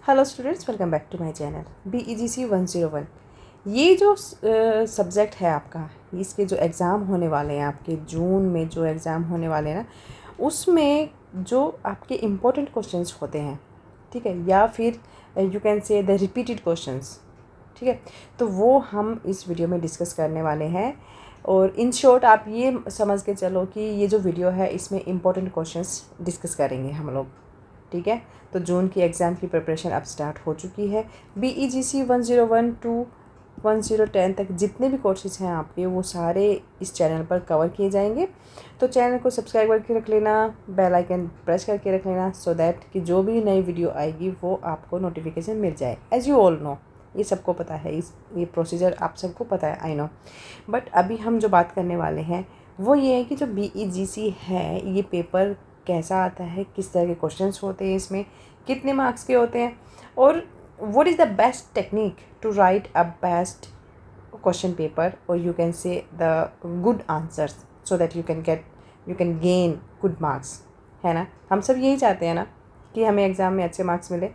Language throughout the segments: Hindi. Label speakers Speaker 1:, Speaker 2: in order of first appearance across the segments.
Speaker 1: Hello students, welcome back to my channel BEGC 101। ये जो सब्जेक्ट है आपका, इसके जो एग्ज़ाम होने वाले हैं, आपके जून में जो एग्ज़ाम होने वाले हैं ना, उसमें जो आपके इम्पोर्टेंट क्वेश्चंस होते हैं, ठीक है, या फिर you can say the repeated questions, ठीक है, तो वो हम इस वीडियो में डिस्कस करने वाले हैं। और इन शॉर्ट आप ये समझ के चलो कि ये जो वीडियो है इसमें इम्पोर्टेंट क्वेश्चंस डिस्कस करेंगे हम लोग, ठीक है। तो जून की एग्ज़ाम की प्रिपरेशन अब स्टार्ट हो चुकी है। BEGC 101 टू 1010 तक जितने भी कोर्सेज हैं आपके, वो सारे इस चैनल पर कवर किए जाएंगे। तो चैनल को सब्सक्राइब करके रख लेना, बेल आइकन प्रेस करके रख लेना, सो दैट कि जो भी नई वीडियो आएगी वो आपको नोटिफिकेशन मिल जाए। एज़ यू ऑल नो, ये सबको पता है, ये प्रोसीजर आप सबको पता है, आई नो। बट अभी हम जो बात करने वाले हैं वो ये है कि जो BEGC है, ये पेपर कैसा आता है, किस तरह के क्वेश्चंस होते हैं, इसमें कितने मार्क्स के होते हैं, और what is the best technique to write a best question paper, और you can say the good answers, so that you can gain good marks, है ना। हम सब यही चाहते हैं ना कि हमें एग्ज़ाम में अच्छे मार्क्स मिले।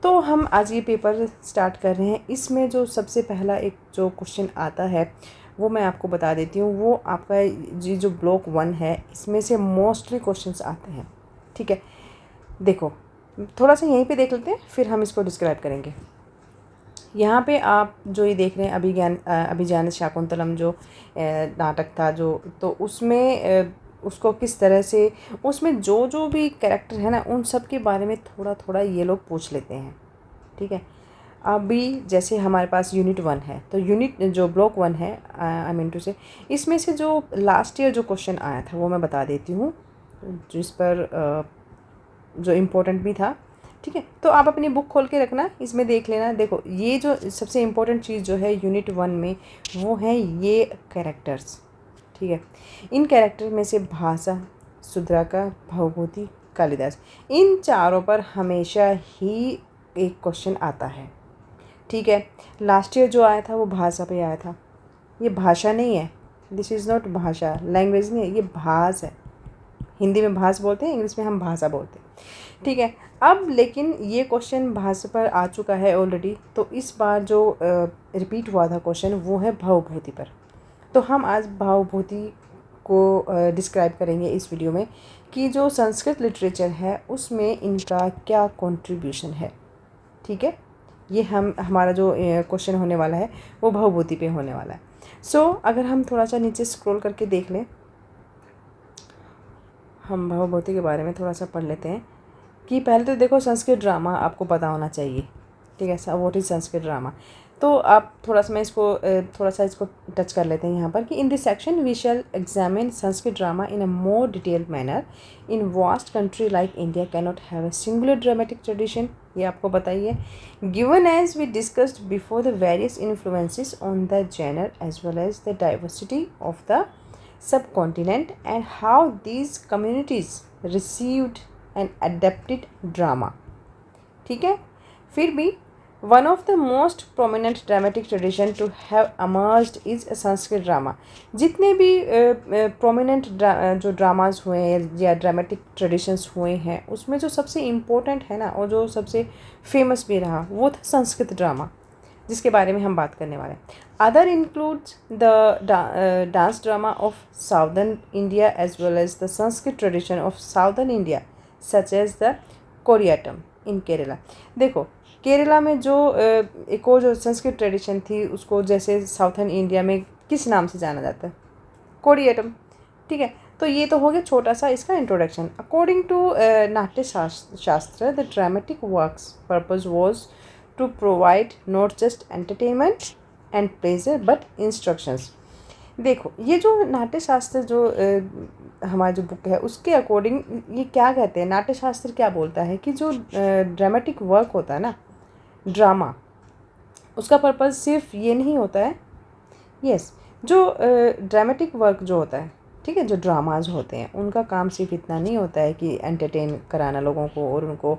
Speaker 1: तो हम आज ये पेपर स्टार्ट कर रहे हैं। इसमें जो सबसे पहला एक जो क्वेश्चन आता है वो मैं आपको बता देती हूँ। वो आपका ये जो ब्लॉक 1 है, इसमें से मोस्टली क्वेश्चंस आते हैं, ठीक है। देखो, थोड़ा सा यहीं पे देख लेते हैं, फिर हम इसको डिस्क्राइब करेंगे। यहाँ पे आप जो ये देख रहे हैं, अभिज्ञान शाकुंतलम जो नाटक था, जो तो उसमें उसको किस तरह से, उसमें जो जो भी कैरेक्टर है ना, उन सब के बारे में थोड़ा थोड़ा ये लोग पूछ लेते हैं, ठीक है। अभी जैसे हमारे पास यूनिट 1 है, तो यूनिट जो ब्लॉक 1 है, आई मीन टू से, इसमें से जो लास्ट ईयर जो क्वेश्चन आया था वो मैं बता देती हूँ, जिस पर जो इम्पोर्टेंट भी था, ठीक है। तो आप अपनी बुक खोल के रखना, इसमें देख लेना। देखो, ये जो सबसे इम्पोर्टेंट चीज़ जो है यूनिट 1 में, वो है ये कैरेक्टर्स, ठीक है। इन कैरेक्टर में से भाषा, शुद्राका, भवभूति, कालिदास, इन चारों पर हमेशा ही एक क्वेश्चन आता है, ठीक है। लास्ट ईयर जो आया था वो भाषा पे आया था। ये भाषा नहीं है, दिस इज़ नॉट भाषा, लैंग्वेज नहीं है, ये भाष है। हिंदी में भाष बोलते हैं, इंग्लिश में हम भाषा बोलते हैं, ठीक है। अब लेकिन ये क्वेश्चन भाषा पर आ चुका है ऑलरेडी, तो इस बार जो रिपीट हुआ था क्वेश्चन वो है भवभूति पर। तो हम आज भवभूति को डिस्क्राइब करेंगे इस वीडियो में कि जो संस्कृत लिटरेचर है उसमें इनका क्या कंट्रीब्यूशन है, ठीक है। ये हमारा जो क्वेश्चन होने वाला है वो भवभूति पे होने वाला है। सो अगर हम थोड़ा सा नीचे स्क्रॉल करके देख लें, हम भवभूति के बारे में थोड़ा सा पढ़ लेते हैं। कि पहले तो देखो, संस्कृत ड्रामा आपको पता होना चाहिए, ठीक है। व्हाट इज़ संस्कृत ड्रामा, तो आप थोड़ा सा इसको टच कर लेते हैं यहाँ पर कि in this section we shall examine Sanskrit drama in a more detailed manner. In vast country like India cannot have a singular dramatic tradition, ये आपको बताइए। Given as we discussed before the various influences on the genre as well as the diversity of the subcontinent and how these communities received and adapted drama, ठीक है। फिर भी one of the most prominent dramatic tradition to have emerged is Sanskrit drama. जितने भी prominent जो ड्रामाज हुए हैं या ड्रामेटिक ट्रेडिशंस हुए हैं, उसमें जो सबसे इम्पोर्टेंट है ना, और जो सबसे फेमस भी रहा, वो था संस्कृत ड्रामा, जिसके बारे में हम बात करने वाले हैं। Other includes the dance drama of southern India as well as the Sanskrit tradition of southern India such as the Kutiyattam in Kerala. देखो, केरला में जो एक और जो संस्कृत ट्रेडिशन थी, उसको जैसे साउथर्न इंडिया में किस नाम से जाना जाता है, कोरियाटम, ठीक है। तो ये तो हो गया छोटा सा इसका इंट्रोडक्शन। अकॉर्डिंग टू नाट्य शास्त्र, the dramatic works purpose was to provide not just entertainment and pleasure but instructions। देखो, ये जो नाट्य शास्त्र जो हमारा जो बुक है उसके अकॉर्डिंग ये क्या कहते हैं, नाट्य शास्त्र क्या बोलता है कि जो ड्रामेटिक वर्क होता है ना, ड्रामा, उसका पर्पज़ सिर्फ ये नहीं होता है, यस, जो ड्रामेटिक वर्क जो होता है, ठीक है, जो ड्रामाज होते हैं, उनका काम सिर्फ इतना नहीं होता है कि एंटरटेन कराना लोगों को और उनको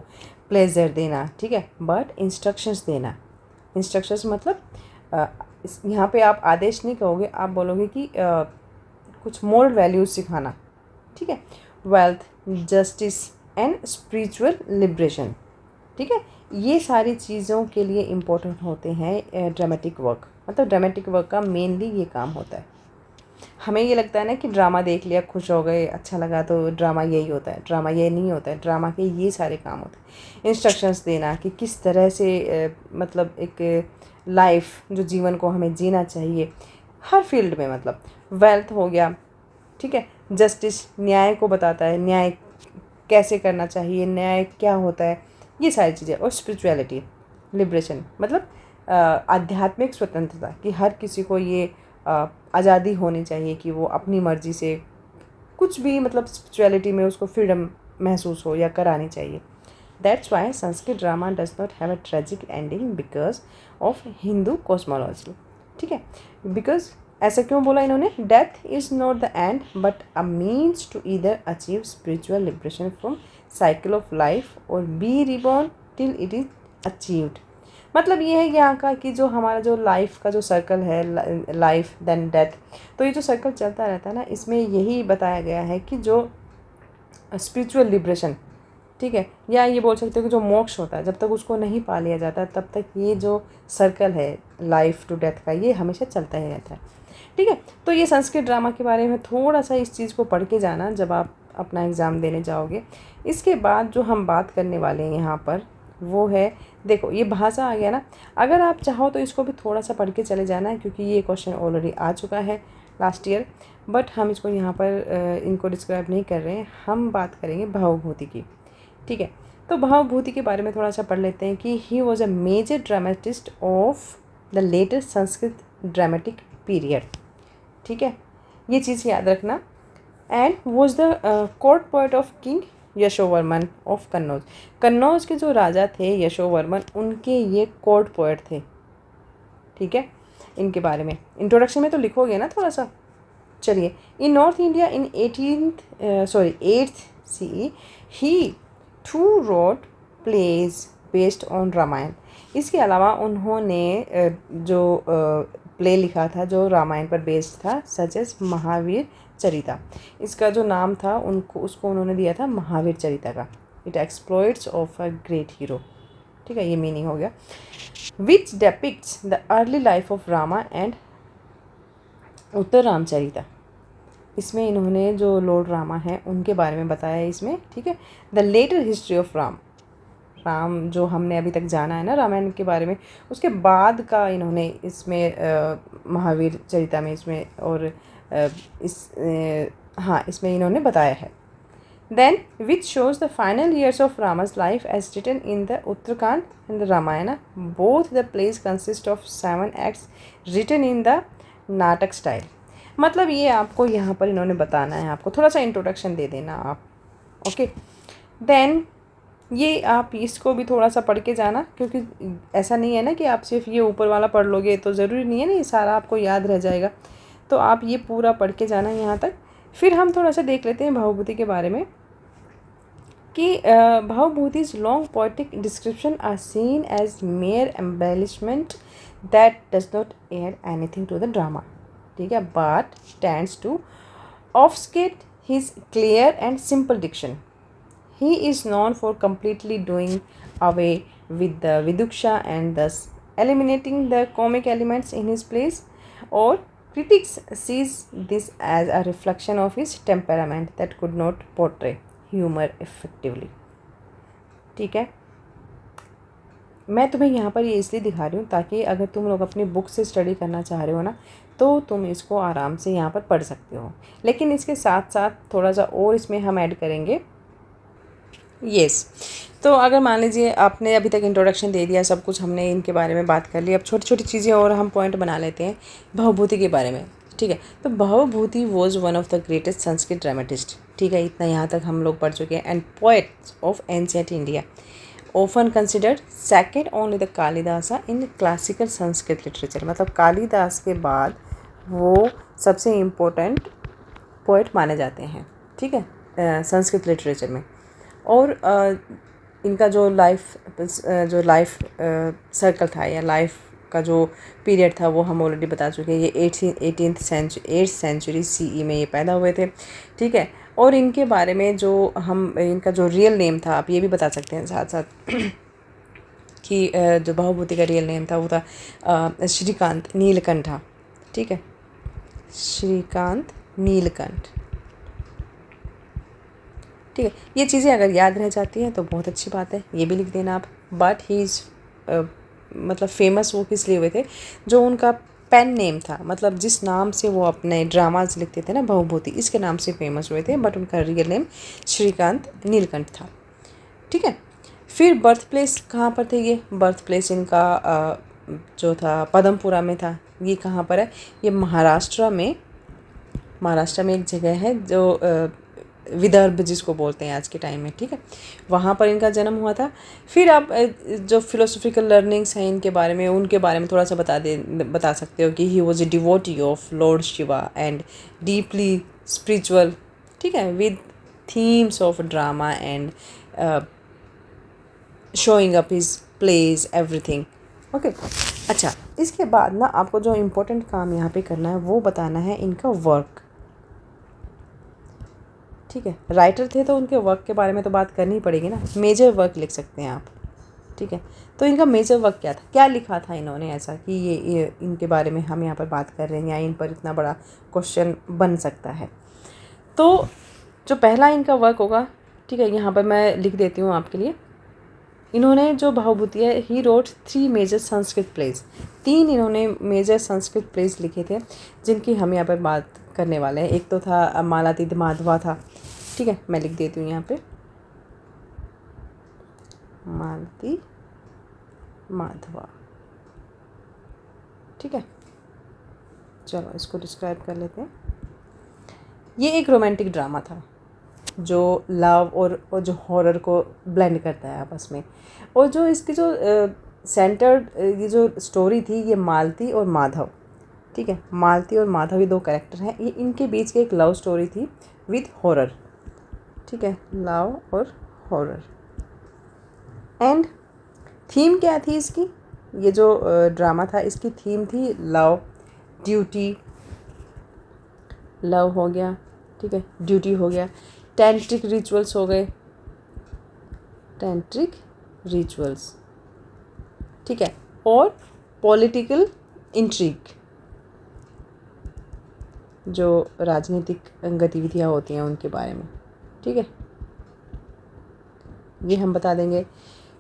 Speaker 1: प्लेजर देना, ठीक है, बट इंस्ट्रक्शंस देना। इंस्ट्रक्शंस मतलब यहाँ पे आप आदेश नहीं कहोगे, आप बोलोगे कि कुछ मोरल वैल्यूज सिखाना, ठीक है, wealth, justice and spiritual liberation, ठीक है। ये सारी चीज़ों के लिए इम्पोर्टेंट होते हैं ड्रामेटिक वर्क, मतलब ड्रामेटिक वर्क का मेनली ये काम होता है। हमें ये लगता है ना कि ड्रामा देख लिया, खुश हो गए, अच्छा लगा, तो ड्रामा यही होता है। ड्रामा ये नहीं होता है। ड्रामा के ये सारे काम होते हैं। इंस्ट्रक्शंस देना कि किस तरह से मतलब एक लाइफ, जो जीवन को हमें जीना चाहिए हर फील्ड में, मतलब वेल्थ हो गया, ठीक है, जस्टिस, न्याय को बताता है, न्याय कैसे करना चाहिए, न्याय क्या होता है, ये सारी चीज़ें। और स्पिरिचुअलिटी, लिबरेशन, मतलब आध्यात्मिक स्वतंत्रता, कि हर किसी को ये आज़ादी होनी चाहिए कि वो अपनी मर्ज़ी से कुछ भी, मतलब स्पिरिचुअलिटी में उसको फ्रीडम महसूस हो या करानी चाहिए। That's why Sanskrit drama does not have a tragic ending because of Hindu cosmology, ठीक है। बिकॉज ऐसा क्यों बोला इन्होंने? Death is not the end but a means to either achieve spiritual liberation from cycle of life और be reborn till it is achieved. मतलब ये है यहाँ का कि जो हमारा जो लाइफ का जो सर्कल है, लाइफ देन डेथ, तो ये जो सर्कल चलता रहता है ना, इसमें यही बताया गया है कि जो स्पिरिचुअल लिबरेशन, ठीक है, या ये बोल सकते हो कि जो मोक्ष होता है, जब तक उसको नहीं पा लिया जाता तब तक ये जो सर्कल है लाइफ टू डेथ का, ये हमेशा चलता ही रहता है, ठीक है। तो ये संस्कृत ड्रामा के बारे में थोड़ा सा इस चीज़ को पढ़ के जाना जब आप अपना एग्ज़ाम देने जाओगे। इसके बाद जो हम बात करने वाले हैं यहाँ पर वो है, देखो ये भाषा आ गया ना, अगर आप चाहो तो इसको भी थोड़ा सा पढ़ के चले जाना है, क्योंकि ये क्वेश्चन ऑलरेडी आ चुका है लास्ट ईयर, बट हम इसको यहाँ पर इनको डिस्क्राइब नहीं कर रहे हैं। हम बात करेंगे भावभूति की, ठीक है। तो भावभूति के बारे में थोड़ा सा पढ़ लेते हैं कि he was a major dramatist of the latest Sanskrit dramatic period, ठीक है, ये चीज़ याद रखना। And was the court poet of king Yashovarman of Kannauj. Kannauj के जो राजा थे यशोवर्मन, उनके ये कोर्ट पोएट थे, ठीक है। इनके बारे में इंट्रोडक्शन में तो लिखोगे ना थोड़ा सा। चलिए, in north India in 8th CE he too wrote plays based on Ramayana. इसके अलावा उन्होंने जो प्ले लिखा था जो रामायण पर बेस्ड था, सच एज महावीर चरिता। इसका जो नाम था उसको उन्होंने दिया था महावीर चरिता का। It exploits of a great hero, ठीक है, ये मीनिंग हो गया। Which depicts the early life of Rama and Uttara Ramacharita. इसमें इन्होंने जो लॉर्ड रामा हैं उनके बारे में बताया है इसमें, ठीक है। The later history of Rama जो हमने अभी तक जाना है ना रामायण के बारे में, उसके बाद का इन्होंने इसमें महावीर चरिता में इसमें और इसमें इन्होंने बताया है। Then which shows the final years of Rama's life as written in the Uttarakanda and the Ramayana. Both the plays consist of 7 acts written in the nataka style. मतलब ये आपको यहाँ पर इन्होंने बताना है, आपको थोड़ा सा इंट्रोडक्शन दे देना आप, ओके। देन ये आप इसको भी थोड़ा सा पढ़ के जाना, क्योंकि ऐसा नहीं है ना कि आप सिर्फ ये ऊपर वाला पढ़ लोगे तो ज़रूरी नहीं है ना ये सारा आपको याद रह जाएगा। तो आप ये पूरा पढ़ के जाना यहाँ तक। फिर हम थोड़ा सा देख लेते हैं भावभूति के बारे में कि Bhavabhuti's long poetic description are seen as mere embellishment that does not add anything to the drama, ठीक है, but tends to obfuscate his clear and simple diction. He is known for completely doing away with the viduksha and thus eliminating the comic elements in his plays, or critics sees this as a reflection of his temperament that could not portray humor effectively, ठीक है। मैं तुम्हें यहाँ पर ये इसलिए दिखा रही हूँ ताकि अगर तुम लोग अपनी बुक से स्टडी करना चाह रहे हो ना, तो तुम इसको आराम से यहाँ पर पढ़ सकते हो। लेकिन इसके साथ साथ थोड़ा सा और इसमें हम ऐड करेंगे। तो अगर मान लीजिए आपने अभी तक इंट्रोडक्शन दे दिया, सब कुछ हमने इनके बारे में बात कर ली, अब छोटी छोटी चीज़ें और हम पॉइंट बना लेते हैं भावभूति के बारे में, ठीक है। तो Bhavabhuti was one of the greatest Sanskrit dramatist, ठीक है, इतना यहाँ तक हम लोग पढ़ चुके हैं। And poets of ancient India, often considered second only the Kalidasa in classical Sanskrit literature. मतलब कालिदास के बाद वो सबसे इम्पोर्टेंट पोएट माने जाते हैं, ठीक है, संस्कृत लिटरेचर में। और इनका जो लाइफ सर्कल था या लाइफ का जो पीरियड था वो हम ऑलरेडी बता चुके हैं। ये 8th सेंचुरी CE में ये पैदा हुए थे, ठीक है। और इनके बारे में जो हम इनका जो रियल नेम था आप ये भी बता सकते हैं साथ साथ। कि जो बहुभूति का रियल नेम था वो था श्रीकांत नीलकंठा। ठीक है, श्रीकांत नीलकंठ। ठीक है, ये चीज़ें अगर याद रह जाती हैं तो बहुत अच्छी बात है, ये भी लिख देना आप। बट ही इज़ मतलब फेमस वो किस लिए हुए थे, जो उनका पेन नेम था, मतलब जिस नाम से वो अपने ड्रामाज लिखते थे ना, बहुभूति, इसके नाम से फेमस हुए थे, बट उनका रियल नेम श्रीकांत नीलकंठ था। ठीक है, फिर बर्थ प्लेस कहाँ पर थे ये, बर्थ प्लेस इनका जो था पदमपुरा में था। ये कहाँ पर है, ये महाराष्ट्र में एक जगह है जो विदर्भ जिसको बोलते हैं आज के टाइम में। ठीक है, वहाँ पर इनका जन्म हुआ था। फिर आप जो फिलोसॉफिकल लर्निंग्स हैं इनके बारे में, उनके बारे में थोड़ा सा बता सकते हो कि he was a devotee of lord Shiva and deeply spiritual. ठीक है, with themes of drama and showing up his plays everything. Okay, अच्छा, इसके बाद ना आपको जो इम्पोर्टेंट काम यहाँ पे करना है वो बताना है इनका वर्क। ठीक है, राइटर थे तो उनके वर्क के बारे में तो बात करनी ही पड़ेगी ना, मेजर वर्क लिख सकते हैं आप। ठीक है, तो इनका मेजर वर्क क्या था, क्या लिखा था इन्होंने ऐसा कि ये इनके बारे में हम यहाँ पर बात कर रहे हैं या इन पर इतना बड़ा क्वेश्चन बन सकता है। तो जो पहला इनका वर्क होगा, ठीक है, यहाँ पर मैं लिख देती हूँ आपके लिए। इन्होंने जो बहुभूति है, he wrote 3 major Sanskrit plays, 3 इन्होंने मेजर संस्कृत प्लेज लिखे थे जिनकी हम यहाँ पर बात करने वाले हैं। एक तो था मालती माधवा था। ठीक है, मैं लिख देती हूँ यहाँ पे मालती माधवा। ठीक है, चलो इसको डिस्क्राइब कर लेते हैं। ये एक रोमांटिक ड्रामा था जो लव और जो हॉरर को ब्लेंड करता है आपस में। और जो इसकी जो सेंटर्ड ये जो स्टोरी थी, ये मालती और माधव। ठीक है, मालती और माधव ये 2 कैरेक्टर हैं, ये इनके बीच की एक लव स्टोरी थी विद हॉरर। ठीक है, लव और हॉरर। एंड थीम क्या थी इसकी, ये जो ड्रामा था इसकी थीम थी लव, ड्यूटी, लव हो गया, ठीक है, ड्यूटी हो गया, टेंट्रिक रिचुअल्स हो गए, टेंट्रिक रिचुअल्स। ठीक है, और पॉलिटिकल इंट्रिग, जो राजनीतिक गतिविधियाँ होती हैं उनके बारे में। ठीक है, ये हम बता देंगे।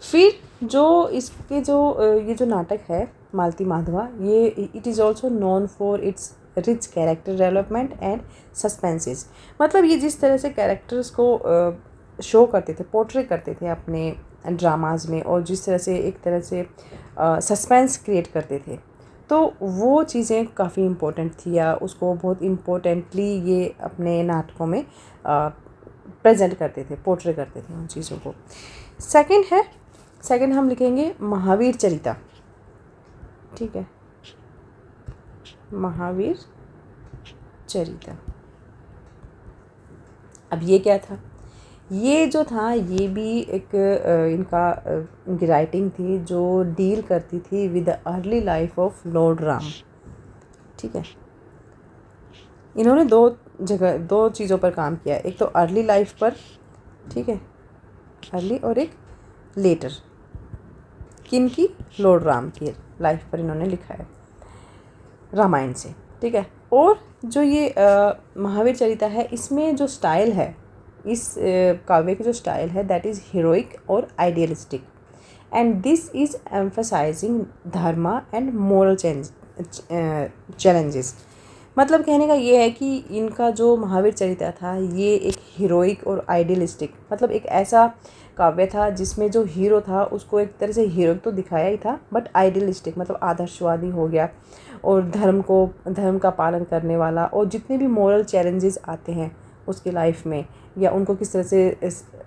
Speaker 1: फिर जो इसके जो ये जो नाटक है मालती माधवा, ये it is also known for its rich character development and suspenses. मतलब ये जिस तरह से कैरेक्टर्स को शो करते थे, पोर्ट्रे करते थे अपने ड्रामाज में, और जिस तरह से एक तरह से सस्पेंस क्रिएट करते थे, तो वो चीज़ें काफ़ी इम्पोर्टेंट थी, या उसको बहुत इम्पोर्टेंटली ये अपने नाटकों में प्रेजेंट करते थे, पोर्ट्रे करते थे उन चीज़ों को। सेकंड हम लिखेंगे महावीर चरिता। ठीक है, महावीर चरिता। अब ये क्या था, ये जो था ये भी एक इनकी राइटिंग थी जो डील करती थी with the early life of Lord Ram. ठीक है, इन्होंने 2 चीज़ों पर काम किया, एक तो अर्ली लाइफ पर, ठीक है, अर्ली, और एक लेटर, किनकी, लॉर्ड राम की लाइफ पर इन्होंने लिखा है रामायण से। ठीक है, और जो ये महावीर चरिता है, इसमें जो स्टाइल है, इस काव्य की जो स्टाइल है, दैट इज़ हीरोइक और idealistic, and this is emphasising Dharma and moral challenges. मतलब कहने का ये है कि इनका जो महावीर चरिता था, ये एक हीरोइक और आइडियलिस्टिक, मतलब एक ऐसा काव्य था जिसमें जो हीरो था उसको एक तरह से हीरोइक तो दिखाया ही था, बट आइडियलिस्टिक मतलब आदर्शवादी हो गया, और धर्म का पालन करने वाला, और जितने भी मोरल चैलेंजेस आते हैं उसकी लाइफ में, या उनको किस तरह से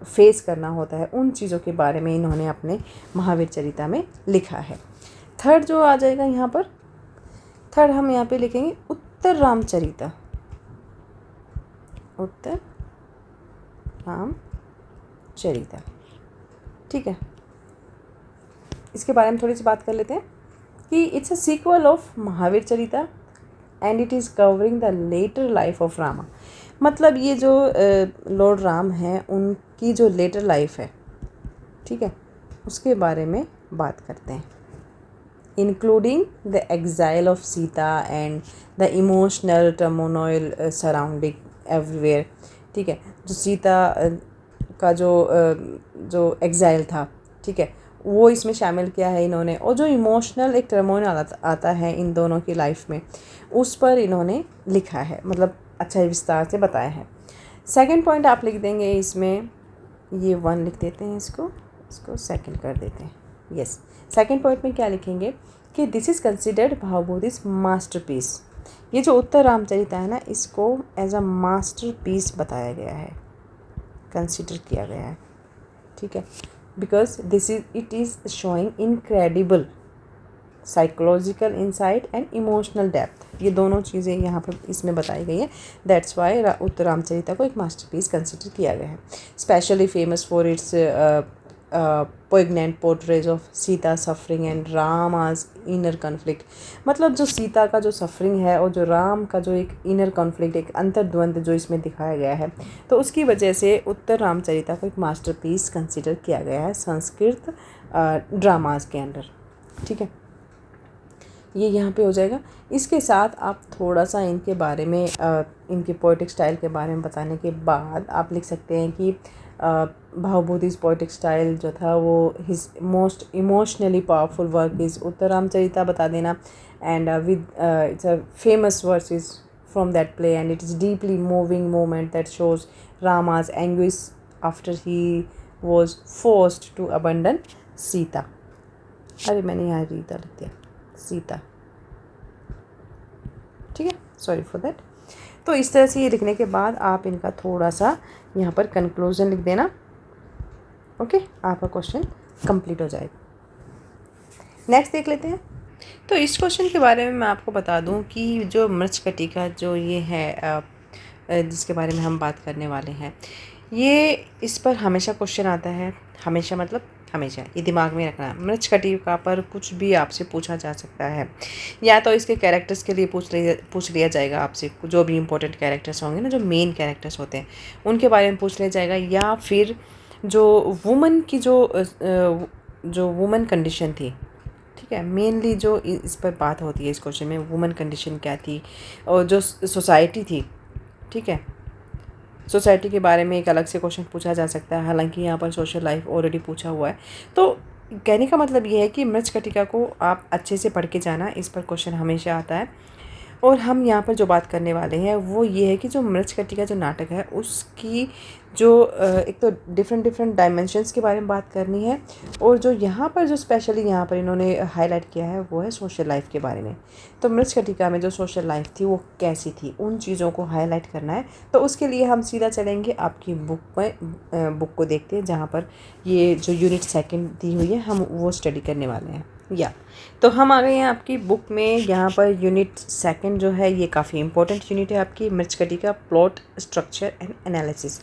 Speaker 1: फेस करना होता है, उन चीज़ों के बारे में इन्होंने अपने महावीर चरिता में लिखा है। थर्ड जो आ जाएगा यहाँ पर, थर्ड हम यहाँ पे लिखेंगे उत्तर रामचरिता। उत्तर रामचरिता। ठीक है, इसके बारे में थोड़ी सी बात कर लेते हैं कि it's a sequel of Mahavira Charita and it is covering the latter life of Rama. मतलब ये जो लॉर्ड राम हैं उनकी जो लेटर लाइफ है, ठीक है, उसके बारे में बात करते हैं, including the exile of Sita and the emotional turmoil surrounding everywhere. ठीक है, जो सीता का जो एग्जाइल था, ठीक है, वो इसमें शामिल किया है इन्होंने, और जो इमोशनल एक टर्मोनॉइल आता है इन दोनों की लाइफ में, उस पर इन्होंने लिखा है, मतलब अच्छा विस्तार से बताया है। सेकंड पॉइंट आप लिख देंगे इसमें, ये 1 लिख देते हैं, इसको सेकंड कर देते हैं। यस, सेकंड पॉइंट में क्या लिखेंगे कि दिस इज़ कंसिडर्ड भावभूति's मास्टरपीस। ये जो उत्तर रामचरिता है ना, इसको एज अ मास्टरपीस बताया गया है, कंसिडर किया गया है। ठीक है, because it is showing incredible psychological insight and emotional depth. ये दोनों चीज़ें यहाँ पर इसमें बताई गई है। दैट्स वाई उत्तर रामचरिता को एक मास्टरपीस कंसिडर किया गया है। Specially famous for its poignant portrayal of Sita suffering and Rama's inner conflict. मतलब जो सीता का जो सफरिंग है और जो राम का जो एक इनर कॉन्फ्लिक्ट, एक अंतर्द्वंद जो इसमें दिखाया गया है, तो उसकी वजह से उत्तर रामचरिता को एक मास्टरपीस कंसिडर किया गया है संस्कृत ड्रामाज के अंदर। ठीक है, ये यहाँ पे हो जाएगा। इसके साथ आप थोड़ा सा इनके बारे में इनके पोएटिक स्टाइल के बारे में बताने के बाद आप लिख सकते हैं कि भावभूति's पोएटिक स्टाइल जो था वो his most emotionally powerful work is Uttara Ramacharita बता देना, and with its a famous verses from that play and it is deeply moving moment that shows Rama's anguish after he was forced to abandon Sita. अरे मैंने यहाँ रीता लिख दिया, सीता। ठीक है, सॉरी फॉर दैट। तो इस तरह से ये लिखने के बाद आप इनका थोड़ा सा यहाँ पर कंक्लूजन लिख देना। ओके, आपका क्वेश्चन कंप्लीट हो जाएगा। नेक्स्ट देख लेते हैं। तो इस क्वेश्चन के बारे में मैं आपको बता दूं कि जो मृच्छकटिका जो ये है जिसके बारे में हम बात करने वाले हैं, ये इस पर हमेशा क्वेश्चन आता है। हमेशा मतलब हमेशा, ये दिमाग में रखना। मृच्छकटिका पर कुछ भी आपसे पूछा जा सकता है, या तो इसके कैरेक्टर्स के लिए पूछ लिया जाएगा आपसे, जो भी इंपॉर्टेंट कैरेक्टर्स होंगे ना, जो मेन कैरेक्टर्स होते हैं उनके बारे में पूछ लिया जाएगा, या फिर जो वुमन की जो वुमन कंडीशन थी। ठीक है, मेनली जो इस पर बात होती है इस क्वेश्चन में, वुमन कंडीशन क्या थी और जो सोसाइटी थी। ठीक है, सोसाइटी के बारे में एक अलग से क्वेश्चन पूछा जा सकता है, हालांकि यहाँ पर सोशल लाइफ ऑलरेडी पूछा हुआ है। तो कहने का मतलब ये है कि मृच्छकटिका को आप अच्छे से पढ़ के जाना, इस पर क्वेश्चन हमेशा आता है। और हम यहाँ पर जो बात करने वाले हैं वो ये है कि जो मृच्छकटिका जो नाटक है उसकी जो एक तो डिफरेंट डायमेंशंस के बारे में बात करनी है, और जो यहाँ पर जो स्पेशली यहाँ पर इन्होंने हाईलाइट किया है वो है सोशल लाइफ के बारे में। तो मृच्छकटिका में जो सोशल लाइफ थी वो कैसी थी, उन चीज़ों को हाईलाइट करना है। तो उसके लिए हम सीधा चलेंगे आपकी बुक को देखते हैं, जहाँ पर ये जो यूनिट 2 दी हुई है हम वो स्टडी करने वाले हैं। तो हम आ गए हैं आपकी बुक में। यहाँ पर यूनिट 2 जो है ये काफ़ी इंपॉर्टेंट यूनिट है आपकी, Mricchakatika plot structure and analysis.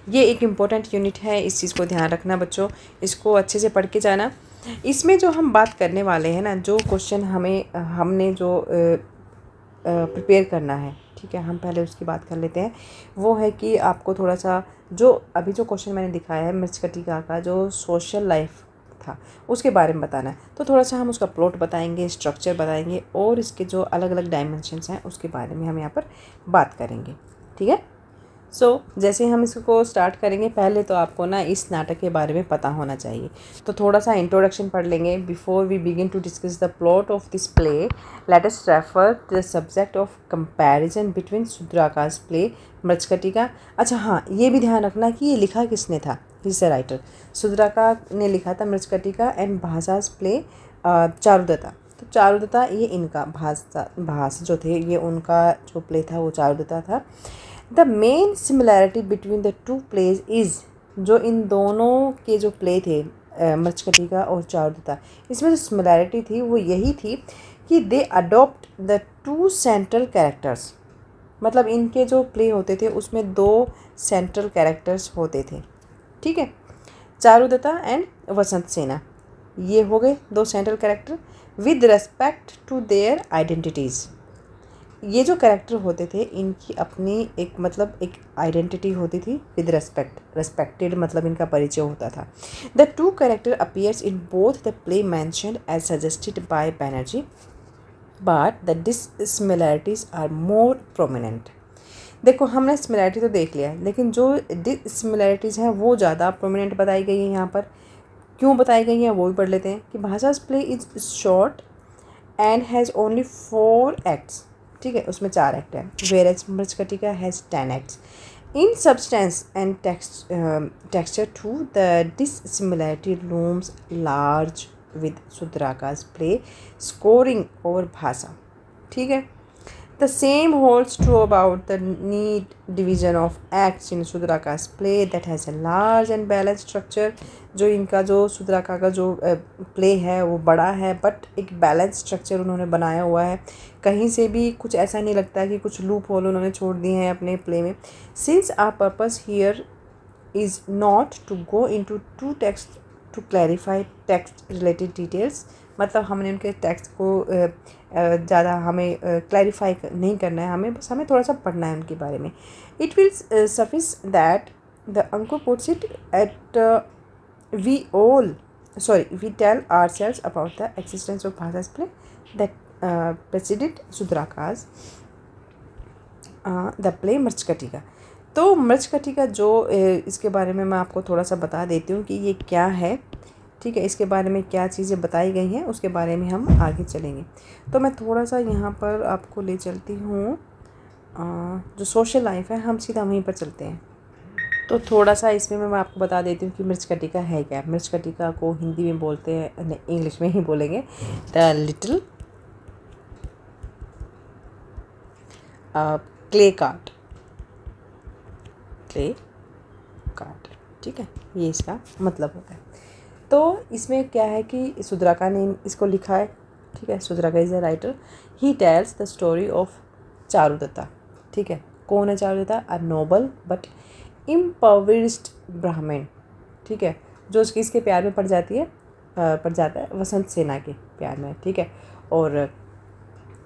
Speaker 1: ये एक इम्पॉर्टेंट यूनिट है, इस चीज़ को ध्यान रखना बच्चों, इसको अच्छे से पढ़ के जाना। इसमें जो हम बात करने वाले हैं ना, जो क्वेश्चन हमने जो प्रिपेयर करना है, ठीक है, हम पहले उसकी बात कर लेते हैं। वो है कि आपको थोड़ा सा जो अभी जो क्वेश्चन मैंने दिखाया है मृच्छकटिका का जो सोशल लाइफ था उसके बारे में बताना है। तो थोड़ा सा हम उसका प्लॉट बताएंगे, स्ट्रक्चर बताएंगे, और इसके जो अलग अलग डायमेंशंस हैं उसके बारे में हम यहाँ पर बात करेंगे। ठीक है, जैसे हम इसको स्टार्ट करेंगे, पहले तो आपको ना इस नाटक के बारे में पता होना चाहिए। तो थोड़ा सा इंट्रोडक्शन पढ़ लेंगे। Before we begin to discuss the plot of this play, let us refer to the subject of comparison between Shudraka's play Mrichchhakatika. अच्छा हाँ, ये भी ध्यान रखना कि ये लिखा किसने था, हिज राइटर सुद्राका ने लिखा था मृच्छकटिका, एंड भासा's प्ले चारुदत्ता। तो चारुदत्ता ये इनका भास जो थे ये उनका जो प्ले था वो चारुदत्ता था। The main similarity between the two plays is, जो इन दोनों के जो प्ले थे मृच्छकटिका और चारुदत्ता, इसमें जो सिमिलैरिटी थी वो यही थी कि दे अडॉप्ट द 2 सेंट्रल कैरेक्टर्स। मतलब इनके जो प्ले होते थे उसमें 2 सेंट्रल कैरेक्टर्स होते थे। ठीक है, चारुदत्ता एंड वसंत सेना, ये हो गए 2 central character with respect to their identities. ये जो कैरेक्टर होते थे इनकी अपनी एक मतलब एक आइडेंटिटी होती थी विद रेस्पेक्टेड मतलब इनका परिचय होता था। The two character appears in both the play mentioned as suggested by Banerjee but the dissimilarities are more prominent. देखो हमने सिमिलैरिटी तो देख लिया लेकिन जो डिससिमिलैरिटीज़ हैं वो ज़्यादा प्रोमिनेंट बताई गई हैं यहाँ पर। क्यों बताई गई हैं वो भी पढ़ लेते हैं कि Bhasa's play is short and has only 4 acts. ठीक है, उसमें 4 एक्ट हैं। Whereas Mrichchhakatika has 10 acts. In substance and texture to the dissimilarity looms large with Shudraka's play scoring over Bhasa. ठीक है, the same holds true about the neat division of acts in Sudraka's play that has a large and balanced structure। जो इनका जो सुद्राका का जो प्ले है वो बड़ा है बट एक बैलेंस स्ट्रक्चर उन्होंने बनाया हुआ है। कहीं से भी कुछ ऐसा नहीं लगता कि कुछ लूप होल उन्होंने छोड़ दिए हैं अपने प्ले में। Since our purpose here is not to go into to text to clarify text related details, मतलब हमने उनके टेक्स्ट को ज़्यादा हमें क्लैरिफाई नहीं करना है, हमें थोड़ा सा पढ़ना है उनके बारे में। It will suffice that the anchor puts it at we tell ourselves about the existence of Bhasa's play that preceded Shudraka's the play Mrichchhakatika. तो मृच्छकटिका जो इसके बारे में मैं आपको थोड़ा सा बता देती हूँ कि ये क्या है। ठीक है, इसके बारे में क्या चीज़ें बताई गई हैं उसके बारे में हम आगे चलेंगे। तो मैं थोड़ा सा यहाँ पर आपको ले चलती हूँ जो सोशल लाइफ है, हम सीधा वहीं पर चलते हैं। तो थोड़ा सा इसमें मैं आपको बता देती हूँ कि मृच्छकटिका है क्या। मृच्छकटिका को हिंदी में बोलते हैं, नहीं इंग्लिश में ही बोलेंगे, द लिटिल क्ले कार्ट। ठीक है, ये इसका मतलब होता है। तो इसमें क्या है कि सुद्राका ने इसको लिखा है। ठीक है, Shudraka is a writer. He tells the story of Charudatta. ठीक है, कौन है चारुदत्ता? अ नोबल बट इम्पॉवर्ड ब्राह्मण। ठीक है, जो इसके प्यार में पड़ जाता है वसंत सेना के प्यार में। ठीक है, और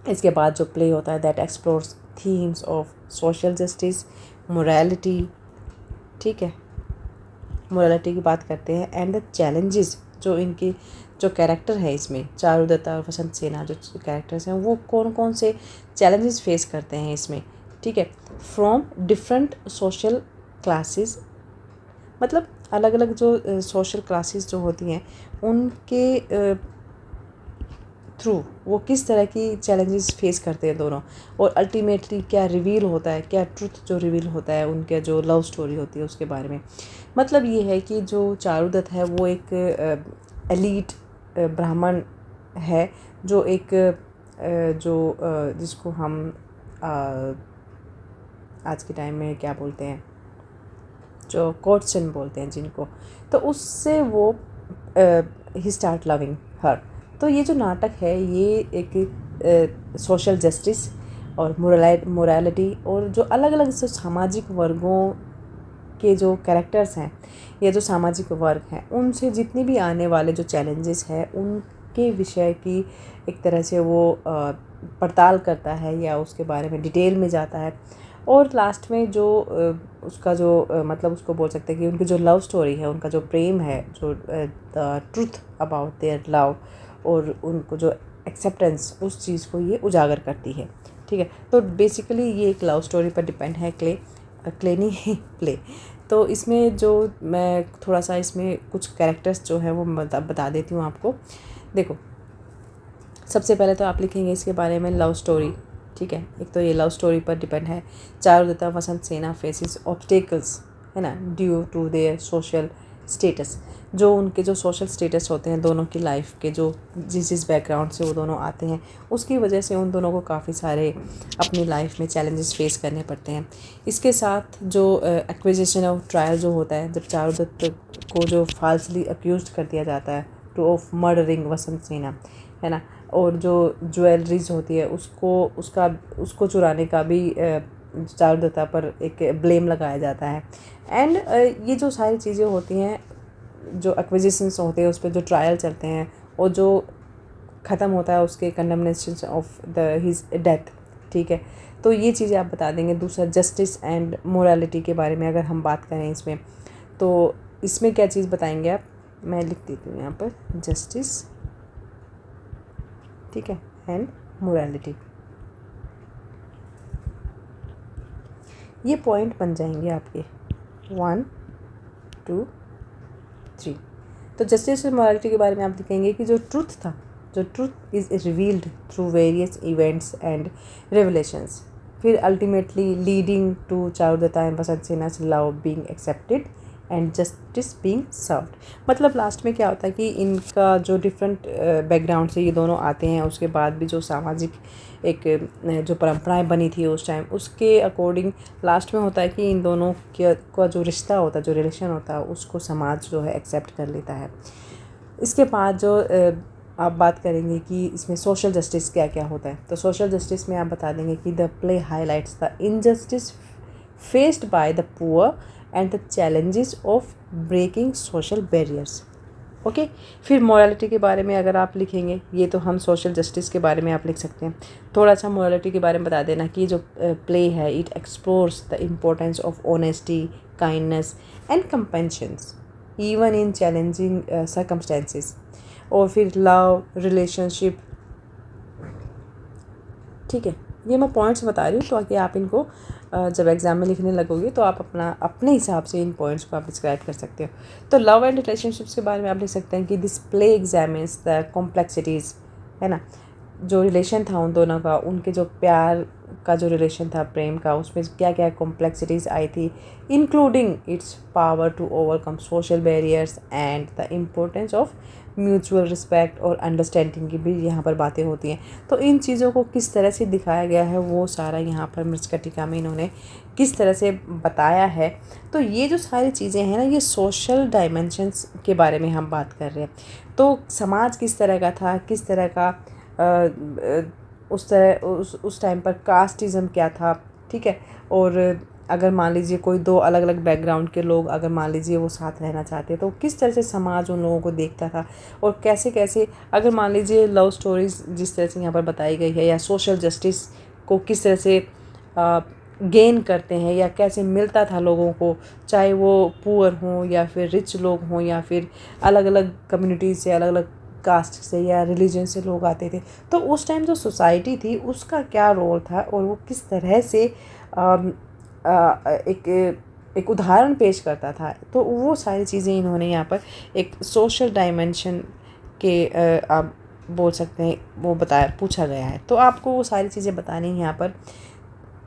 Speaker 1: इसके बाद जो प्ले होता है that explores themes of social justice, morality. ठीक है, मोरालिटी की बात करते हैं एंड द चैलेंजेस। जो इनकी जो कैरेक्टर है इसमें चारुदत्ता और वसंत सेना जो कैरेक्टर्स हैं वो कौन कौन से चैलेंजेस फेस करते हैं इसमें। ठीक है, फ्रॉम डिफरेंट सोशल क्लासेस, मतलब अलग अलग जो सोशल क्लासेस जो होती हैं उनके थ्रू वो किस तरह की चैलेंजेस फेस करते हैं दोनों, और अल्टीमेटली क्या रिवील होता है, क्या ट्रुथ जो रिवील होता है उनके जो लव स्टोरी होती है उसके बारे में। मतलब ये है कि जो चारुदत्त है वो एक एलीट ब्राह्मण है जो एक जिसको हम आज के टाइम में क्या बोलते हैं, जो कोर्टसन बोलते हैं जिनको, तो उससे वो ही स्टार्ट लविंग हर। तो ये जो नाटक है ये एक सोशल जस्टिस और मोरालिटी और जो अलग अलग सामाजिक वर्गों के जो कैरेक्टर्स हैं या जो सामाजिक वर्ग हैं उनसे जितने भी आने वाले जो चैलेंजेस हैं उनके विषय की एक तरह से वो पड़ताल करता है या उसके बारे में डिटेल में जाता है। और लास्ट में जो उसका जो मतलब उसको बोल सकते हैं कि उनकी जो लव स्टोरी है, उनका जो प्रेम है, जो the truth about their love और उनको जो एक्सेप्टेंस, उस चीज़ को ये उजागर करती है। ठीक है, तो बेसिकली ये एक लव स्टोरी पर डिपेंड है क्ले नहीं प्ले। तो इसमें जो मैं थोड़ा सा इसमें कुछ कैरेक्टर्स जो है वो बता देती हूँ आपको। देखो, सबसे पहले तो आप लिखेंगे इसके बारे में लव स्टोरी। ठीक है, एक तो ये लव स्टोरी पर डिपेंड है। चारुदत्ता वसंत सेना फेसिस ऑब्स्टेकल्स, है ना, due to their social status. जो उनके जो सोशल स्टेटस होते हैं दोनों की लाइफ के, जो जिस बैकग्राउंड से वो दोनों आते हैं उसकी वजह से उन दोनों को काफ़ी सारे अपनी लाइफ में चैलेंजेस फेस करने पड़ते हैं। इसके साथ जो एक्विजिशन ऑफ ट्रायल जो होता है, जब चारुदत्त को जो फाल्सली अक्यूज कर दिया जाता है टू ऑफ मर्डरिंग वसंत सेना, है ना, और जो ज्वेलरीज होती है उसको चुराने का भी चारुदत्ता पर एक ब्लेम लगाया जाता है। एंड ये जो सारी चीज़ें होती हैं, जो एक्विजिशंस होते हैं उस पर जो ट्रायल चलते हैं और जो ख़त्म होता है उसके कंडेमनेशन ऑफ हिज डेथ। ठीक है। तो ये चीज़ें आप बता देंगे। दूसरा जस्टिस एंड मोरालिटी के बारे में अगर हम बात करें इसमें, तो इसमें क्या चीज़ बताएंगे आप, मैं लिख देती हूँ यहाँ पर जस्टिस, ठीक है, एंड मोरालिटी। ये पॉइंट बन जाएंगे आपके 1 2 3। तो जस्टिस और मोरालिटी के बारे में आप लिखेंगे कि जो truth is revealed through various events and revelations, फिर ultimately leading to Charudatta and Vasantasena's love being accepted and justice being served. मतलब लास्ट में क्या होता है कि इनका जो डिफरेंट बैकग्राउंड से ये दोनों आते हैं, उसके बाद भी जो सामाजिक एक जो परंपराएं बनी थी उस टाइम, उसके अकॉर्डिंग लास्ट में होता है कि इन दोनों का जो रिश्ता होता है, जो रिलेशन होता है, उसको समाज जो है एक्सेप्ट कर लेता है। इसके बाद जो आप बात करेंगे कि इसमें सोशल जस्टिस क्या क्या होता है, तो सोशल जस्टिस में आप बता देंगे कि the play highlights the injustice faced by the poor and the challenges of breaking social barriers. Okay. फिर मोरालिटी के बारे में अगर आप लिखेंगे, ये तो हम सोशल जस्टिस के बारे में आप लिख सकते हैं। थोड़ा सा मोरालिटी के बारे में बता देना कि जो प्ले है it explores the importance of honesty, kindness and compassions even in challenging circumstances. और फिर लव, रिलेशनशिप, ठीक है, ये मैं पॉइंट्स बता रही हूँ ताकि आप इनको जब एग्ज़ाम में लिखने लगोगे तो आप अपने हिसाब से इन पॉइंट्स को आप डिस्क्राइब कर सकते हो। तो लव एंड रिलेशनशिप्स के बारे में आप लिख सकते हैं कि this play examines the complexities, है ना, जो रिलेशन था उन दोनों का, उनके जो प्यार का जो रिलेशन था, प्रेम का, उसमें क्या क्या कॉम्प्लेक्सिटीज़ आई थी, including its power to overcome social barriers and the importance of mutual respect और अंडरस्टैंडिंग की भी यहाँ पर बातें होती हैं। तो इन चीज़ों को किस तरह से दिखाया गया है वो सारा यहाँ पर मृच्छकटिका में इन्होंने किस तरह से बताया है। तो ये जो सारी चीज़ें हैं ना, ये सोशल डायमेंशंस के बारे में हम बात कर रहे हैं। तो समाज किस तरह का था, किस तरह का उस टाइम पर कास्टिज़म क्या था, ठीक है। और अगर मान लीजिए कोई दो अलग अलग बैकग्राउंड के लोग अगर मान लीजिए वो साथ रहना चाहते तो किस तरह से समाज उन लोगों को देखता था, और कैसे कैसे अगर मान लीजिए लव स्टोरीज़ जिस तरह से यहाँ पर बताई गई है, या सोशल जस्टिस को किस तरह से गेन करते हैं, या कैसे मिलता था लोगों को, चाहे वो पुअर हों या फिर रिच लोग हों, या फिर अलग अलग कम्युनिटीज़ से, अलग अलग कास्ट से या रिलीजन से लोग आते थे। तो उस टाइम जो सोसाइटी थी उसका क्या रोल था, और वो किस तरह से एक उदाहरण पेश करता था। तो वो सारी चीज़ें इन्होंने यहाँ पर एक सोशल डायमेंशन के आप बोल सकते हैं वो पूछा गया है। तो आपको वो सारी चीज़ें बतानी है यहाँ पर,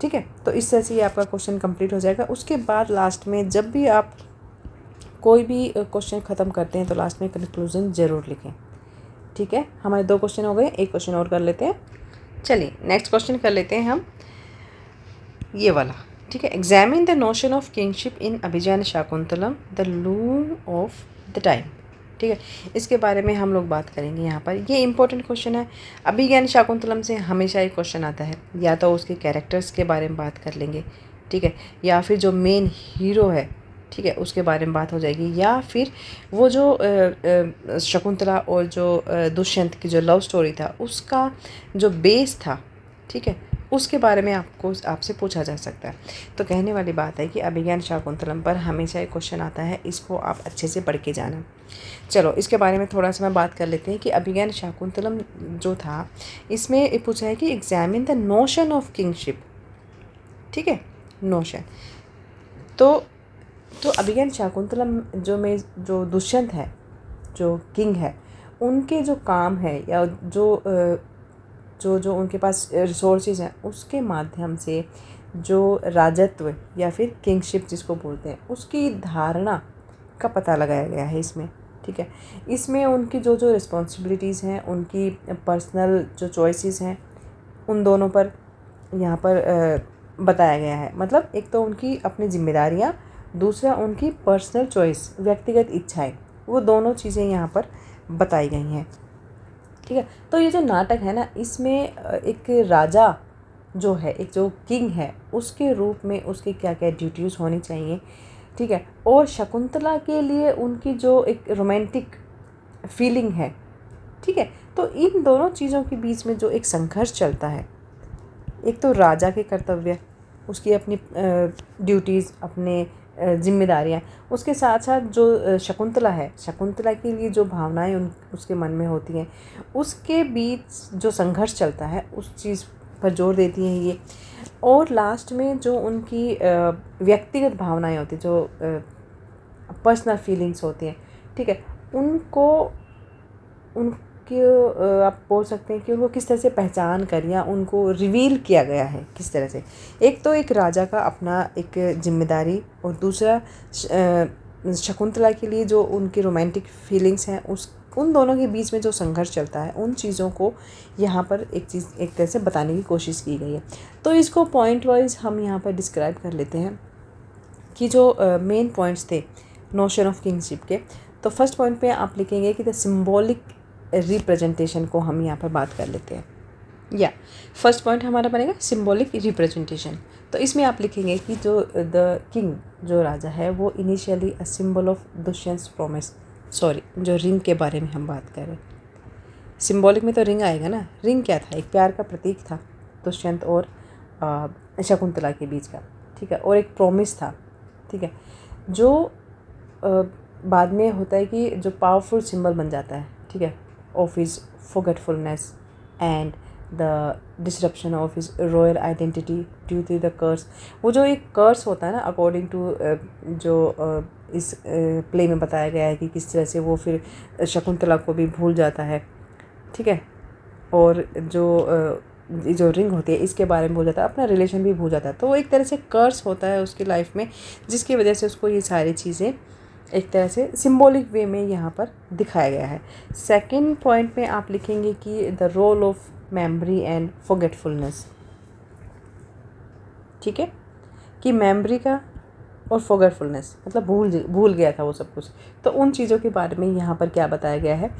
Speaker 1: ठीक है। तो इस तरह से ये आपका क्वेश्चन कंप्लीट हो जाएगा। उसके बाद लास्ट में जब भी आप कोई भी क्वेश्चन ख़त्म करते हैं तो लास्ट में कंक्लूजन ज़रूर लिखें, ठीक है। हमारे 2 क्वेश्चन हो गए, एक क्वेश्चन और कर लेते हैं। चलिए नेक्स्ट क्वेश्चन कर लेते हैं हम ये वाला, ठीक है। Examine the notion of kingship in Abhijnana Shakuntalam the loom of the time, ठीक है। इसके बारे में हम लोग बात करेंगे यहाँ पर। ये इंपॉर्टेंट क्वेश्चन है। अभिज्ञान शाकुंतलम से हमेशा एक क्वेश्चन आता है, या तो उसके कैरेक्टर्स के बारे में बात कर लेंगे, ठीक है, या फिर जो मेन हीरो है, ठीक है, उसके बारे में बात हो जाएगी, या फिर वो जो शकुंतला और जो दुष्यंत की जो लव स्टोरी था उसका जो बेस था, ठीक है, उसके बारे में आपसे पूछा जा सकता है। तो कहने वाली बात है कि अभिज्ञान शाकुंतलम पर हमेशा एक क्वेश्चन आता है, इसको आप अच्छे से पढ़ के जाना। चलो इसके बारे में थोड़ा सा मैं बात कर लेते हैं कि अभिज्ञान शाकुंतलम जो था इसमें पूछा है कि examine the notion of kingship, ठीक है, नोशन। तो अभिज्ञान शाकुंतलम जो दुष्यंत है, जो किंग है, उनके जो काम है या जो उनके पास रिसोर्सेज हैं उसके माध्यम से जो राजत्व या फिर किंगशिप जिसको बोलते हैं उसकी धारणा का पता लगाया गया है इसमें, ठीक है। इसमें उनकी जो रिस्पॉन्सिबिलिटीज़ हैं, उनकी पर्सनल जो चॉइसेस हैं, उन दोनों पर यहाँ पर बताया गया है। मतलब एक तो उनकी अपनी जिम्मेदारियाँ, दूसरा उनकी पर्सनल चॉइस, व्यक्तिगत इच्छाएं, वो दोनों चीज़ें यहाँ पर बताई गई हैं, ठीक है। तो ये जो नाटक है ना, इसमें एक राजा जो है, एक जो किंग है, उसके रूप में उसकी क्या क्या ड्यूटीज़ होनी चाहिए, ठीक है, और शकुंतला के लिए उनकी जो एक रोमांटिक फीलिंग है, ठीक है। तो इन दोनों चीज़ों के बीच में जो एक संघर्ष चलता है, एक तो राजा के कर्तव्य, उसकी अपनी ड्यूटीज़, अपने जिम्मेदारियाँ, उसके साथ साथ जो शकुंतला है, शकुंतला के लिए जो भावनाएं उसके मन में होती हैं, उसके बीच जो संघर्ष चलता है उस चीज़ पर जोर देती हैं ये। और लास्ट में जो उनकी व्यक्तिगत भावनाएं होती हैं, जो पर्सनल फीलिंग्स होती हैं, ठीक है, उनको आप बोल सकते हैं कि उनको किस तरह से पहचान कर या उनको रिवील किया गया है किस तरह से। एक तो एक राजा का अपना एक जिम्मेदारी, और दूसरा शकुंतला के लिए जो उनकी रोमांटिक फीलिंग्स हैं, उन दोनों के बीच में जो संघर्ष चलता है, उन चीज़ों को यहाँ पर एक तरह से बताने की कोशिश की गई है। तो इसको पॉइंट वाइज हम यहाँ पर डिस्क्राइब कर लेते हैं कि जो मेन पॉइंट्स थे नोशन ऑफ किंगशिप के। तो फर्स्ट पॉइंट पे आप लिखेंगे कि द सिम्बॉलिक रिप्रेजेंटेशन को हम यहाँ पर बात कर लेते हैं। या फर्स्ट पॉइंट हमारा बनेगा सिम्बॉलिक रिप्रेजेंटेशन। तो इसमें आप लिखेंगे कि जो द किंग, जो राजा है, वो initially a symbol of Dushyant promise, sorry, जो रिंग के बारे में हम बात कर रहे हैं। सिम्बॉलिक में तो रिंग आएगा ना। रिंग क्या था? एक प्यार का प्रतीक था दुष्यंत और शकुंतला के बीच का, ठीक है, और एक प्रॉमिस था, ठीक है, जो बाद में होता है कि जो पावरफुल सिंबल बन जाता है, ठीक है, of his forgetfulness and the disruption of his royal identity due to the curse. वो जो एक कर्स होता है ना, अकॉर्डिंग टू जो इस प्ले में बताया गया है कि किस तरह से वो फिर शकुंतला को भी भूल जाता है, ठीक है, और जो रिंग होती है इसके बारे में भूल जाता है, अपना रिलेशन भी भूल जाता है। तो वो एक तरह से कर्स होता है उसकी लाइफ में, जिसकी वजह से उसको ये सारी चीज़ें एक तरह से सिंबॉलिक वे में यहाँ पर दिखाया गया है। सेकंड पॉइंट में आप लिखेंगे कि the role of memory and forgetfulness, ठीक है, कि मेमोरी का और फॉरगेटफुलनेस मतलब भूल गया था वो सब कुछ। तो उन चीज़ों के बारे में यहाँ पर क्या बताया गया है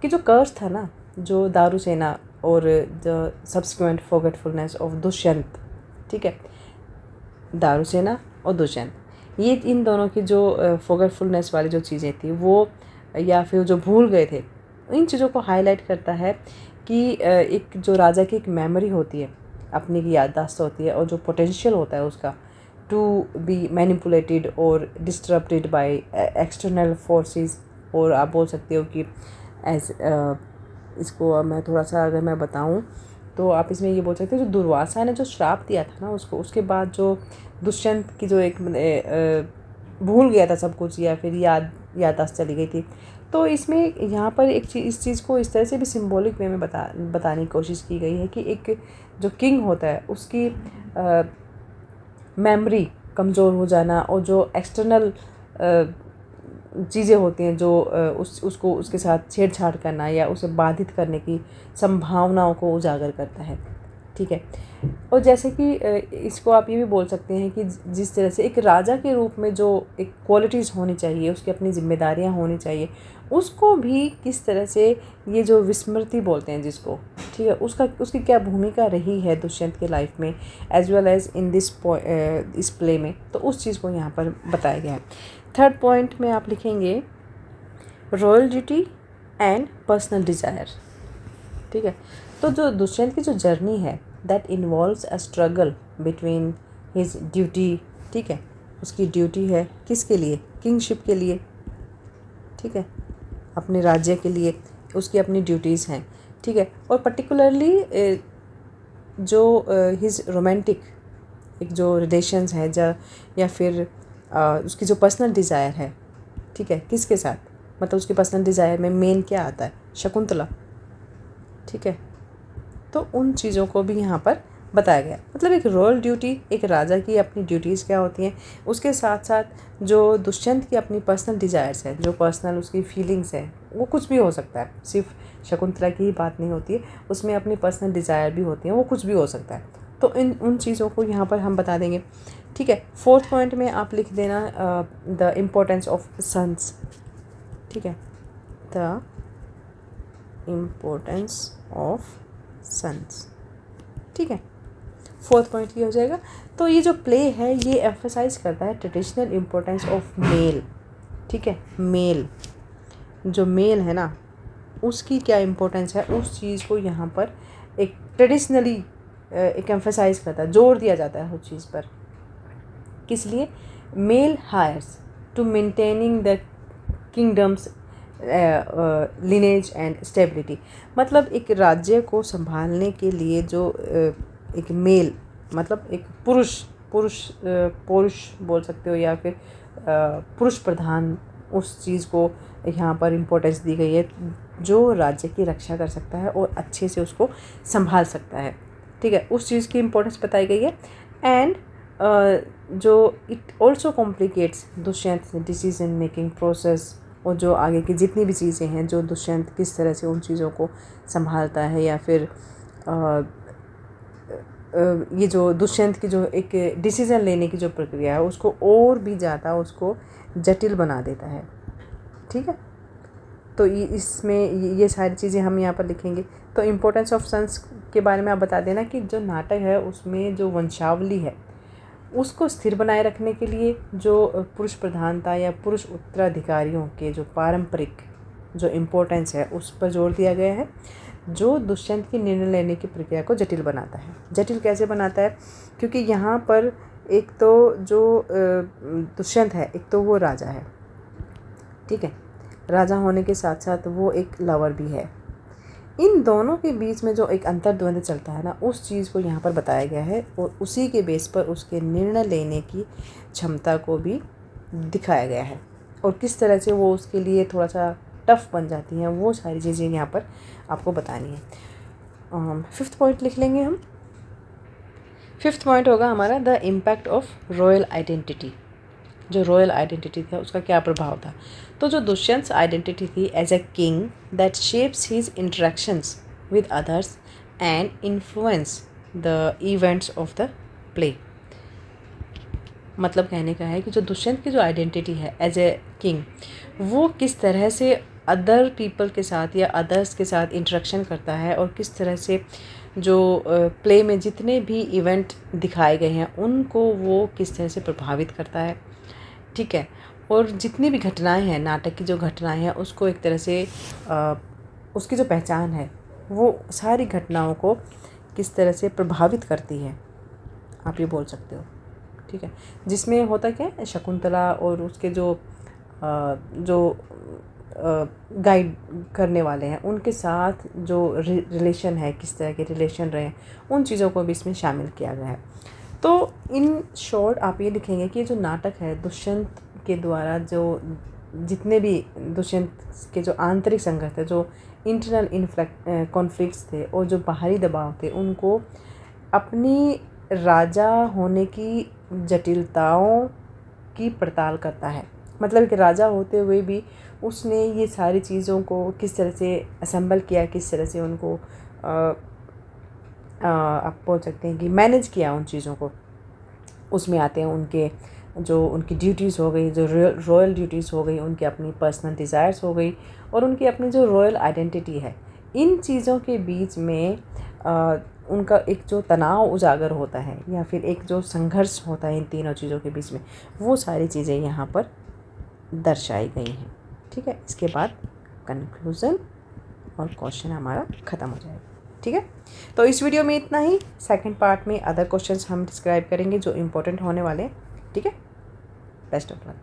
Speaker 1: कि जो कर्स था ना, जो दारुसेना और the subsequent forgetfulness of Dushyant, ठीक है, दारुसेना और दुष्यंत, ये इन दोनों की जो फॉरगेटफुलनेस वाली जो चीज़ें थी वो, या फिर जो भूल गए थे, इन चीज़ों को हाईलाइट करता है कि एक जो राजा की एक मेमोरी होती है, अपनी की याददाश्त होती है, और जो पोटेंशियल होता है उसका टू बी मैनिपुलेटेड और डिस्टर्बेड बाय एक्सटर्नल फोर्सेस। और आप बोल सकते हो कि एज इसको मैं थोड़ा सा अगर मैं बताऊं तो आप इसमें ये बोल सकते हो, जो दुर्वासा ने जो श्राप दिया था ना उसको, उसके बाद जो दुष्यंत की जो एक भूल गया था सब कुछ, या फिर याददाश्त चली गई थी। तो इसमें यहाँ पर इस चीज़ को इस तरह से भी सिंबॉलिक वे में बताने की कोशिश की गई है कि एक जो किंग होता है उसकी मेमोरी कमज़ोर हो जाना, और जो एक्सटर्नल चीज़ें होती हैं जो उसको उसके साथ छेड़छाड़ करना या उसे बाधित करने की संभावनाओं को उजागर करता है, ठीक है। और जैसे कि इसको आप ये भी बोल सकते हैं कि जिस तरह से एक राजा के रूप में जो एक क्वालिटीज़ होनी चाहिए, उसकी अपनी जिम्मेदारियां होनी चाहिए, उसको भी किस तरह से ये जो विस्मृति बोलते हैं जिसको, ठीक है, उसकी क्या भूमिका रही है दुष्यंत के लाइफ में एज वेल एज इन इस प्ले में, तो उस चीज़ को यहाँ पर बताया गया है। थर्ड पॉइंट में आप लिखेंगे royal duty and personal desire, ठीक है। तो जो दुष्यंत की जो जर्नी है that involves a struggle between his duty, ठीक है, उसकी ड्यूटी है किसके लिए? किंगशिप के लिए, ठीक है, अपने राज्य के लिए उसकी अपनी ड्यूटीज़ हैं, ठीक है, और पर्टिकुलरली जो हिज रोमांटिक एक जो रिलेशंस है या फिर उसकी जो पर्सनल डिज़ायर है, ठीक है, किसके साथ, मतलब उसकी पर्सनल डिज़ायर में मेन क्या आता है? शकुंतला, ठीक है। तो उन चीज़ों को भी यहाँ पर बताया गया, मतलब एक रॉयल ड्यूटी, एक राजा की अपनी ड्यूटीज़ क्या होती हैं, उसके साथ साथ जो दुष्यंत की अपनी पर्सनल डिज़ायर्स है, जो पर्सनल उसकी फीलिंग्स है, वो कुछ भी हो सकता है, सिर्फ शकुंतला की ही बात नहीं होती है, उसमें अपनी पर्सनल डिज़ायर भी होती हैं, वो कुछ भी हो सकता है। तो उन चीज़ों को यहाँ पर हम बता देंगे, ठीक है। फोर्थ पॉइंट में आप लिख देना द इम्पोर्टेंस ऑफ सन्स, ठीक है, द इम्पोर्टेंस ऑफ सन्स, ठीक है। फोर्थ पॉइंट ये हो जाएगा। तो ये जो प्ले है ये एम्फसाइज करता है ट्रेडिशनल इम्पोर्टेंस ऑफ मेल, ठीक है, मेल, जो मेल है ना उसकी क्या इम्पोर्टेंस है, उस चीज़ को यहाँ पर एक ट्रेडिशनली एक एम्फेसाइज करता है, जोर दिया जाता है उस चीज़ पर। किस लिए? Male heirs to maintaining the kingdom's lineage and stability. मतलब एक राज्य को संभालने के लिए जो एक मेल मतलब एक पुरुष बोल सकते हो, या फिर पुरुष प्रधान उस चीज़ को यहाँ पर इम्पोर्टेंस दी गई है, जो राज्य की रक्षा कर सकता है और अच्छे से उसको संभाल सकता है। ठीक है, उस चीज़ की इम्पोर्टेंस बताई गई है। एंड जो it also complicates Dushyant decision making process, और जो आगे की जितनी भी चीज़ें हैं जो दुष्यंत किस तरह से उन चीज़ों को संभालता है, या फिर ये जो दुष्यंत की जो एक डिसीज़न लेने की जो प्रक्रिया है उसको और भी ज़्यादा उसको जटिल बना देता है। ठीक है, तो इसमें ये सारी चीज़ें हम यहाँ पर लिखेंगे। तो इम्पोर्टेंस ऑफ सन्स के बारे में आप बता देना कि जो नाटक है उसमें जो वंशावली है उसको स्थिर बनाए रखने के लिए जो पुरुष प्रधानता या पुरुष उत्तराधिकारियों के जो पारंपरिक जो इम्पोर्टेंस है उस पर जोर दिया गया है, जो दुष्यंत की निर्णय लेने की प्रक्रिया को जटिल बनाता है। जटिल कैसे बनाता है? क्योंकि यहाँ पर एक तो जो दुष्यंत है, एक तो वो राजा है, ठीक है, राजा होने के साथ साथ वो एक लवर भी है। इन दोनों के बीच में जो एक अंतर्द्वंद चलता है ना, उस चीज़ को यहाँ पर बताया गया है, और उसी के बेस पर उसके निर्णय लेने की क्षमता को भी दिखाया गया है, और किस तरह से वो उसके लिए थोड़ा सा टफ बन जाती हैं, वो सारी चीज़ें यहाँ पर आपको बतानी है। 5th पॉइंट लिख लेंगे हम। 5th पॉइंट होगा हमारा the impact of royal identity. जो रॉयल आइडेंटिटी था उसका क्या प्रभाव था? तो जो दुष्यंत आइडेंटिटी थी as a king that shapes his interactions with others and influence the events of the play. मतलब कहने का है कि जो दुष्यंत की जो आइडेंटिटी है एज ए किंग, वो किस तरह से अदर पीपल के साथ या अदर्स के साथ इंटरेक्शन करता है, और किस तरह से जो प्ले में जितने भी इवेंट दिखाए गए हैं उनको वो किस तरह से प्रभावित करता है। ठीक है, और जितनी भी घटनाएं हैं, नाटक की जो घटनाएं हैं, उसको एक तरह से उसकी जो पहचान है वो सारी घटनाओं को किस तरह से प्रभावित करती है, आप ये बोल सकते हो। ठीक है, जिसमें होता क्या है, शकुंतला और उसके जो गाइड करने वाले हैं उनके साथ जो रिलेशन है, किस तरह के रिलेशन रहे, उन चीज़ों को भी इसमें शामिल किया गया है। तो इन शॉर्ट आप ये लिखेंगे कि जो नाटक है दुष्यंत के द्वारा जो जितने भी दुष्यंत के जो आंतरिक संघर्ष थे, जो इंटरनल कॉन्फ्लिक्ट्स थे, और जो बाहरी दबाव थे, उनको अपनी राजा होने की जटिलताओं की पड़ताल करता है। मतलब कि राजा होते हुए भी उसने ये सारी चीज़ों को किस तरह से असेंबल किया, किस तरह से उनको आप बोल सकते हैं कि मैनेज किया उन चीज़ों को। उसमें आते हैं उनके जो उनकी ड्यूटीज़ हो गई, जो रॉयल ड्यूटीज़ हो गई, उनकी अपनी पर्सनल डिज़ायर्स हो गई, और उनकी अपनी जो रॉयल आइडेंटिटी है। इन चीज़ों के बीच में उनका एक जो तनाव उजागर होता है, या फिर एक जो संघर्ष होता है इन तीनों चीज़ों के बीच में, वो सारी चीज़ें यहाँ पर दर्शाई गई हैं। ठीक है, इसके बाद कंक्लूज़न और क्वेश्चन हमारा ख़त्म हो जाएगा। ठीक है, तो इस वीडियो में इतना ही। सेकंड पार्ट में अदर क्वेश्चंस हम डिस्क्राइब करेंगे जो इम्पोर्टेंट होने वाले हैं। ठीक है, बेस्ट ऑफ लक।